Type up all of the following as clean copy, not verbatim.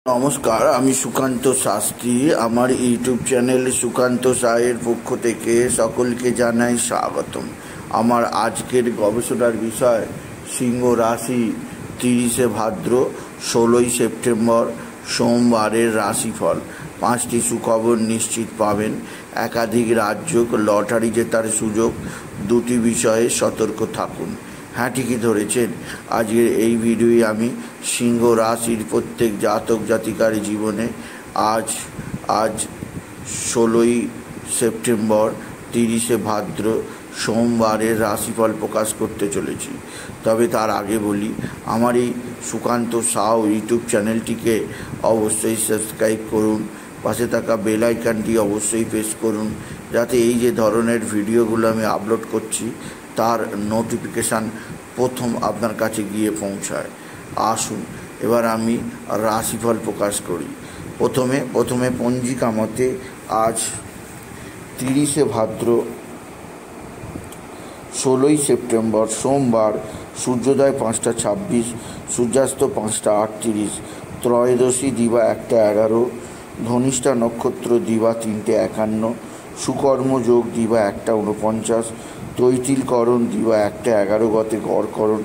নমস্কার, আমি সুকান্ত শাস্ত্রী। আমার ইউটিউব চ্যানেল সুকান্ত সাহের পক্ষ থেকে সকলকে জানাই স্বাগতম। আমার আজকের গবেষণার বিষয় সিংহ রাশি 30শে ভাদ্র 16ই সেপ্টেম্বর সোমবারের রাশিফল। 5টি সুখবর নিশ্চিত পাবেন, একাধিক রাজ্য লটারি জেতার সুযোগ, 2টি বিষয়ে সতর্ক থাকুন। হ্যাঁ, ঠিকই ধরেছেন। আজকের এই ভিডিওয়ে আমি সিংহ রাশির প্রত্যেক জাতক জাতিকার জীবনে আজ 16ই সেপ্টেম্বর 30শে ভাদ্র সোমবারের রাশিফল প্রকাশ করতে চলেছি। তবে তার আগে বলি, আমার এই সুকান্ত সাউ ইউটিউব চ্যানেলটিকে অবশ্যই সাবস্ক্রাইব করুন, পাশে থাকা বেল আইকনটি অবশ্যই প্রেস করুন, যাতে এই যে ধরনের ভিডিওগুলো আমি আপলোড করছি তার নোটিফিকেশান প্রথম আপনার কাছে গিয়ে পৌঁছায়। আসুন এবার আমি রাশিফল প্রকাশ করি। প্রথমে পঞ্জিকা মতে আজ 30শে ভাদ্র 16ই সেপ্টেম্বর সোমবার, সূর্যোদয় 5টা 26, সূর্যাস্ত 5টা 38, ত্রয়োদশী দিবা 1টা 11, ধনিষ্ঠা নক্ষত্র দিবা 3টে 51, সুকর্ম যোগ দিবা 1টা 49, তৈতিলকরণ দিবা 1টা 11 গতে গড়করণ,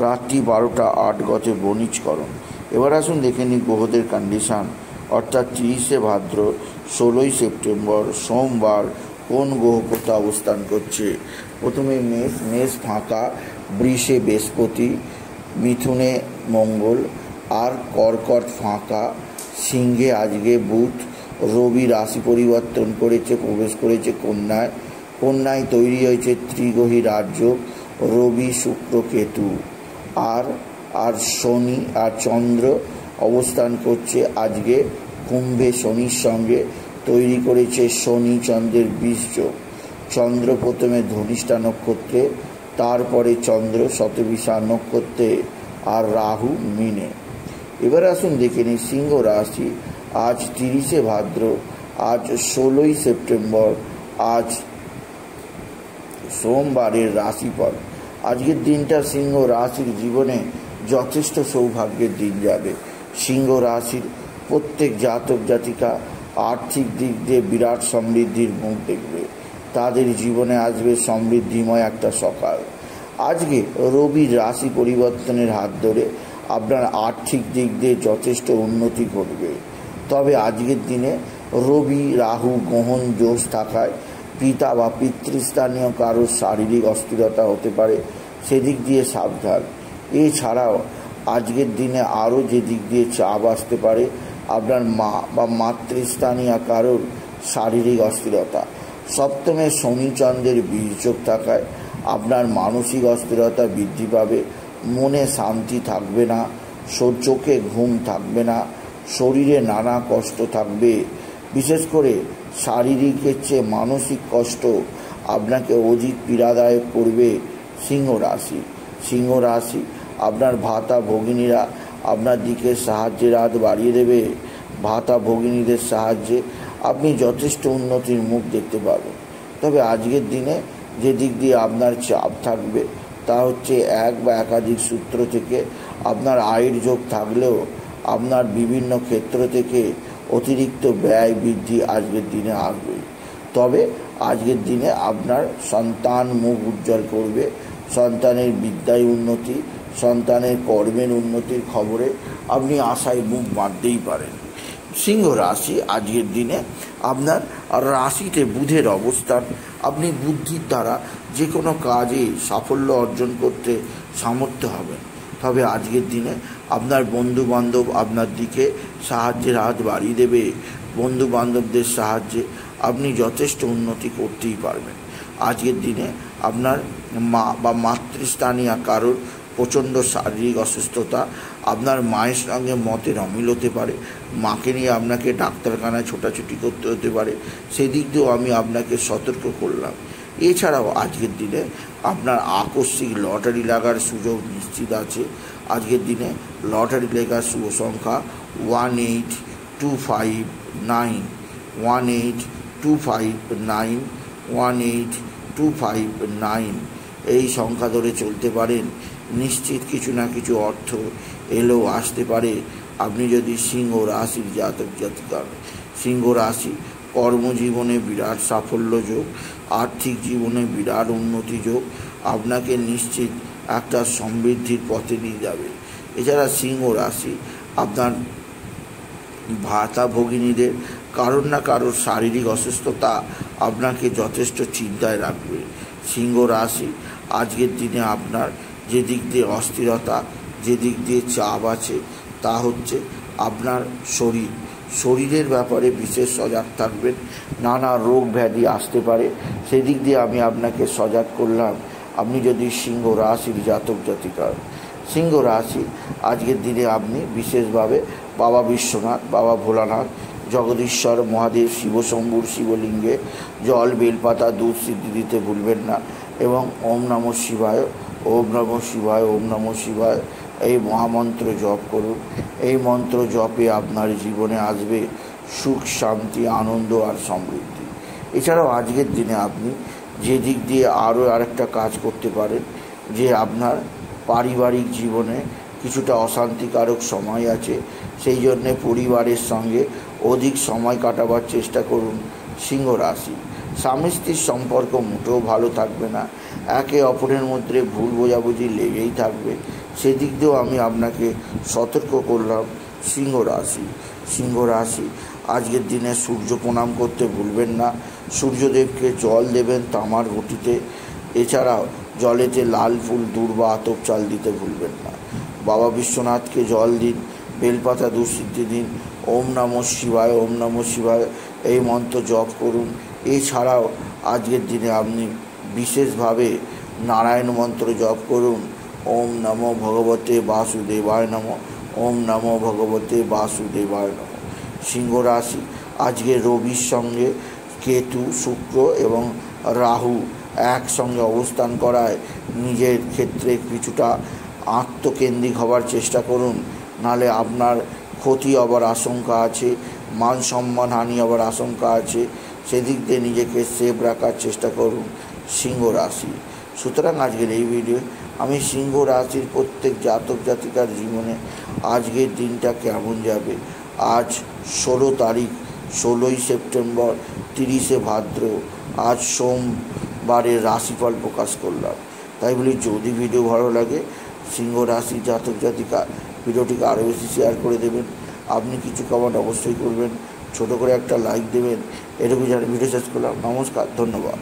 রাত্রি 12টা 8 গতে বণিজকরণ। এবার আসুন দেখে নিই গ্রহদের কন্ডিশান, অর্থাৎ 30শে ভাদ্র 16ই সেপ্টেম্বর সোমবার কোন গ্রহ কোথায় অবস্থান করছে। প্রথমে মেষ ফাঁকা, বৃষে বৃহস্পতি, মিথুনে মঙ্গল, আর কর্কট ফাঁকা, সিংহে আজকে বুধ, রবি রাশি পরিবর্তন করেছে, প্রবেশ করেছে কন্যায় তৈরি হয়েছে ত্রিগ্রহী রাজ্য, রবি শুক্র কেতু, আর শনি আর চন্দ্র অবস্থান করছে আজকে কুম্ভে শনির সঙ্গে, তৈরি করেছে শনি চন্দ্রের বীজযোগ। চন্দ্র প্রথমে ধনিষ্ঠা নক্ষত্রে, তারপরে চন্দ্র শতবিশা নক্ষত্রে, আর রাহু মিনে। এবার আসুন দেখে নিই সিংহ রাশি আজ 30শে ভাদ্র, আজ 16ই সেপ্টেম্বর, আজ সোমবারের রাশিফল। আজকের দিনটা সিংহ রাশির জীবনে যথেষ্ট সৌভাগ্যের দিন যাবে। সিংহ রাশির প্রত্যেক জাতক জাতিকা আর্থিক দিক দিয়ে বিরাট সমৃদ্ধির মুখ দেখবে। তাদের জীবনে আসবে সমৃদ্ধিময় একটা সকাল। আজকে রবির রাশি পরিবর্তনের হাত ধরে আপনার আর্থিক দিক দিয়ে যথেষ্ট উন্নতি ঘটবে। তবে আজকের দিনে রবি রাহু গ্রহণ জোশ থাকায় পিতা বা পিতৃস্থানীয় কারোর শারীরিক অস্থিরতা হতে পারে, সেদিক দিয়ে সাবধান। এছাড়াও আজকের দিনে আরও যে দিক দিয়ে চাপ আসতে পারে, আপনার মা বা মাতৃস্থানীয় কারোর শারীরিক অস্থিরতা। সপ্তমে শনিচন্দ্রের বীজযোগ থাকায় আপনার মানসিক অস্থিরতা বৃদ্ধি পাবে, মনে শান্তি থাকবে না, চোখে ঘুম থাকবে না, শরীরে নানা কষ্ট থাকবে। বিশেষ করে শারীরিকের চেয়ে মানসিক কষ্ট আপনাকে অধিক পীড়াদায়ক করবে। সিংহ রাশি আপনার ভাতা ভগিনীরা আপনার দিকে সাহায্যের হাত বাড়িয়ে দেবে। ভাতা ভগিনীদের সাহায্যে আপনি যথেষ্ট উন্নতির মুখ দেখতে পাবেন। তবে আজকের দিনে যে দিক দিয়ে আপনার চাপ থাকবে তা হচ্ছে এক বা একাধিক সূত্র থেকে আপনার আয়ের যোগ থাকলেও আপনার বিভিন্ন ক্ষেত্র থেকে অতিরিক্ত ব্যয় বৃদ্ধি আজকের দিনে আসবে। তবে আজকের দিনে আপনার সন্তান মুখ উজ্জ্বল করবে। সন্তানের বিদ্যায় উন্নতি, সন্তানের কর্মের উন্নতির খবরে আপনি আশায় মুখ বাঁধতেই পারেন। সিংহ রাশি আজকের দিনে আপনার রাশিতে বুধের অবস্থান, আপনি বুদ্ধির দ্বারা যে কোনো কাজে সাফল্য অর্জন করতে সামর্থ্য হবেন। তবে আজকের দিনে আপনার বন্ধুবান্ধব আপনার দিকে সাহায্যের হাত বাড়িয়ে দেবে। বন্ধুবান্ধবদের সাহায্যে আপনি যথেষ্ট উন্নতি করতেই পারবেন। আজকের দিনে আপনার মা বা মাতৃস্থানীয় কারোর প্রচণ্ড শারীরিক অসুস্থতা, আপনার মায়ের সঙ্গে মতের অমিল হতে পারে, মাকে নিয়ে আপনাকে ডাক্তারখানায় ছোটাছুটি করতে হতে পারে, সেদিক দিয়েও আমি আপনাকে সতর্ক করলাম। এছাড়াও আজকের দিনে আপনার আকস্মিক লটারি লাগার সুযোগ নিশ্চিত আছে। আজকের দিনে লটারি লেখার শুভ সংখ্যা 18259, 18259, 18259। এই সংখ্যা ধরে চলতে পারেন। নিশ্চিত কিছু না কিছু অর্থ এলেও আসতে পারে। আপনি যদি সিংহ রাশির জাতক জাতিকা, সিংহ রাশি কর্মজীবনে বিরাট সাফল্য যোগ, আর্থিক জীবনে বিরাট উন্নতি যোগ আপনাকে নিশ্চিত একটা সমৃদ্ধির পথে নিয়ে যাবে। এছাড়া সিংহ রাশি আপনার ভাতা ভগিনীদের কারোর না কারোর শারীরিক অসুস্থতা আপনাকে যথেষ্ট চিন্তায় রাখবে। সিংহ রাশি আজকের দিনে আপনার যে দিক দিয়ে অস্থিরতা, যে দিক দিয়ে চাপ আছে তা হচ্ছে আপনার শরীরের ব্যাপারে বিশেষ সজাগ থাকবেন। নানা রোগ ব্যাধি আসতে পারে, সেদিক দিয়ে আমি আপনাকে সজাগ করলাম। আপনি যদি সিংহ রাশির জাতক জাতিকা, সিংহ রাশি আজকের দিনে আপনি বিশেষভাবে বাবা বিশ্বনাথ, বাবা ভোলানাথ, জগদীশ্বর মহাদেব, শিবশম্ভুর শিবলিঙ্গে জল, বেলপাতা, দুধ সিদ্ধি দিতে ভুলবেন না। এবং ওম নমঃ শিবায়, ওম নমঃ শিবায়, ওম নমঃ শিবায় এই মহামন্ত্র জপ করুন। এই মন্ত্র জপে আপনার জীবনে আসবে সুখ, শান্তি, আনন্দ আর সমৃদ্ধি। এছাড়াও আজকের দিনে আপনি যে দিক দিয়ে আরও আরেকটা কাজ করতে পারেন, যে আপনার পারিবারিক জীবনে কিছুটা অশান্তিকারক সময় আছে, সেই জন্যে পরিবারের সঙ্গে অধিক সময় কাটাবার চেষ্টা করুন। সিংহ রাশি স্বামী স্ত্রীর সম্পর্ক মোটেও ভালো থাকবে না, একে অপরের মধ্যে ভুল বোঝাবুঝি লেগেই থাকবে, সেদিক দিয়েও আমি আপনাকে সতর্ক করলাম। সিংহ রাশি, সিংহ রাশি আজকের দিনে সূর্য প্রণাম করতে ভুলবেন না। সূর্যদেবকে জল দেবেন তামার ঘটিতে। এছাড়াও জলেতে লাল ফুল, দূর বা আতপ চাল দিতে ভুলবেন না। বাবা বিশ্বনাথকে জল দিন, বেলপাতা দুঃসিদ্ধি দিন। ওম নমঃ শিবায়, ওম নমঃ শিবায় এই মন্ত্র জপ করুন। এছাড়াও আজকের দিনে আপনি বিশেষভাবে নারায়ণ মন্ত্র জপ করুন। ওম নমো ভগবতে বাসুদেবায় নমঃ, ওম নমো ভগবতে বাসুদেবায় নমঃ। সিংহ রাশি আজকে রবির সঙ্গে কেতু, শুক্র এবং রাহু একসঙ্গে অবস্থান করায় নিজের ক্ষেত্রে কিছুটা আত্মকেন্দ্রিক হবার চেষ্টা করুন, নাহলে আপনার ক্ষতি হবার আশঙ্কা আছে, মান সম্মান হানি হবার আশঙ্কা আছে। সেদিক দিয়ে নিজেকে সেফ রাখার চেষ্টা করুন সিংহ রাশি। সুতরাং আজকের এই ভিডিও আমি সিংহ রাশির প্রত্যেক জাতক জাতিকার জীবনে আজকের দিনটা কেমন যাবে, আজ 16 তারিখ, 16ই সেপ্টেম্বর, 30শে ভাদ্র, আজ সোমবারের রাশিফল প্রকাশ করলাম। তাই বলি যদি ভিডিও ভালো লাগে সিংহ রাশি জাতক জাতিকা ভিডিওটিকে আরও বেশি শেয়ার করে দেবেন। আপনি কিছু কমেন্ট অবশ্যই করবেন, ছোট করে একটা লাইক দেবেন। এটুকু জানি ভিডিও শেষ করলাম। নমস্কার, ধন্যবাদ।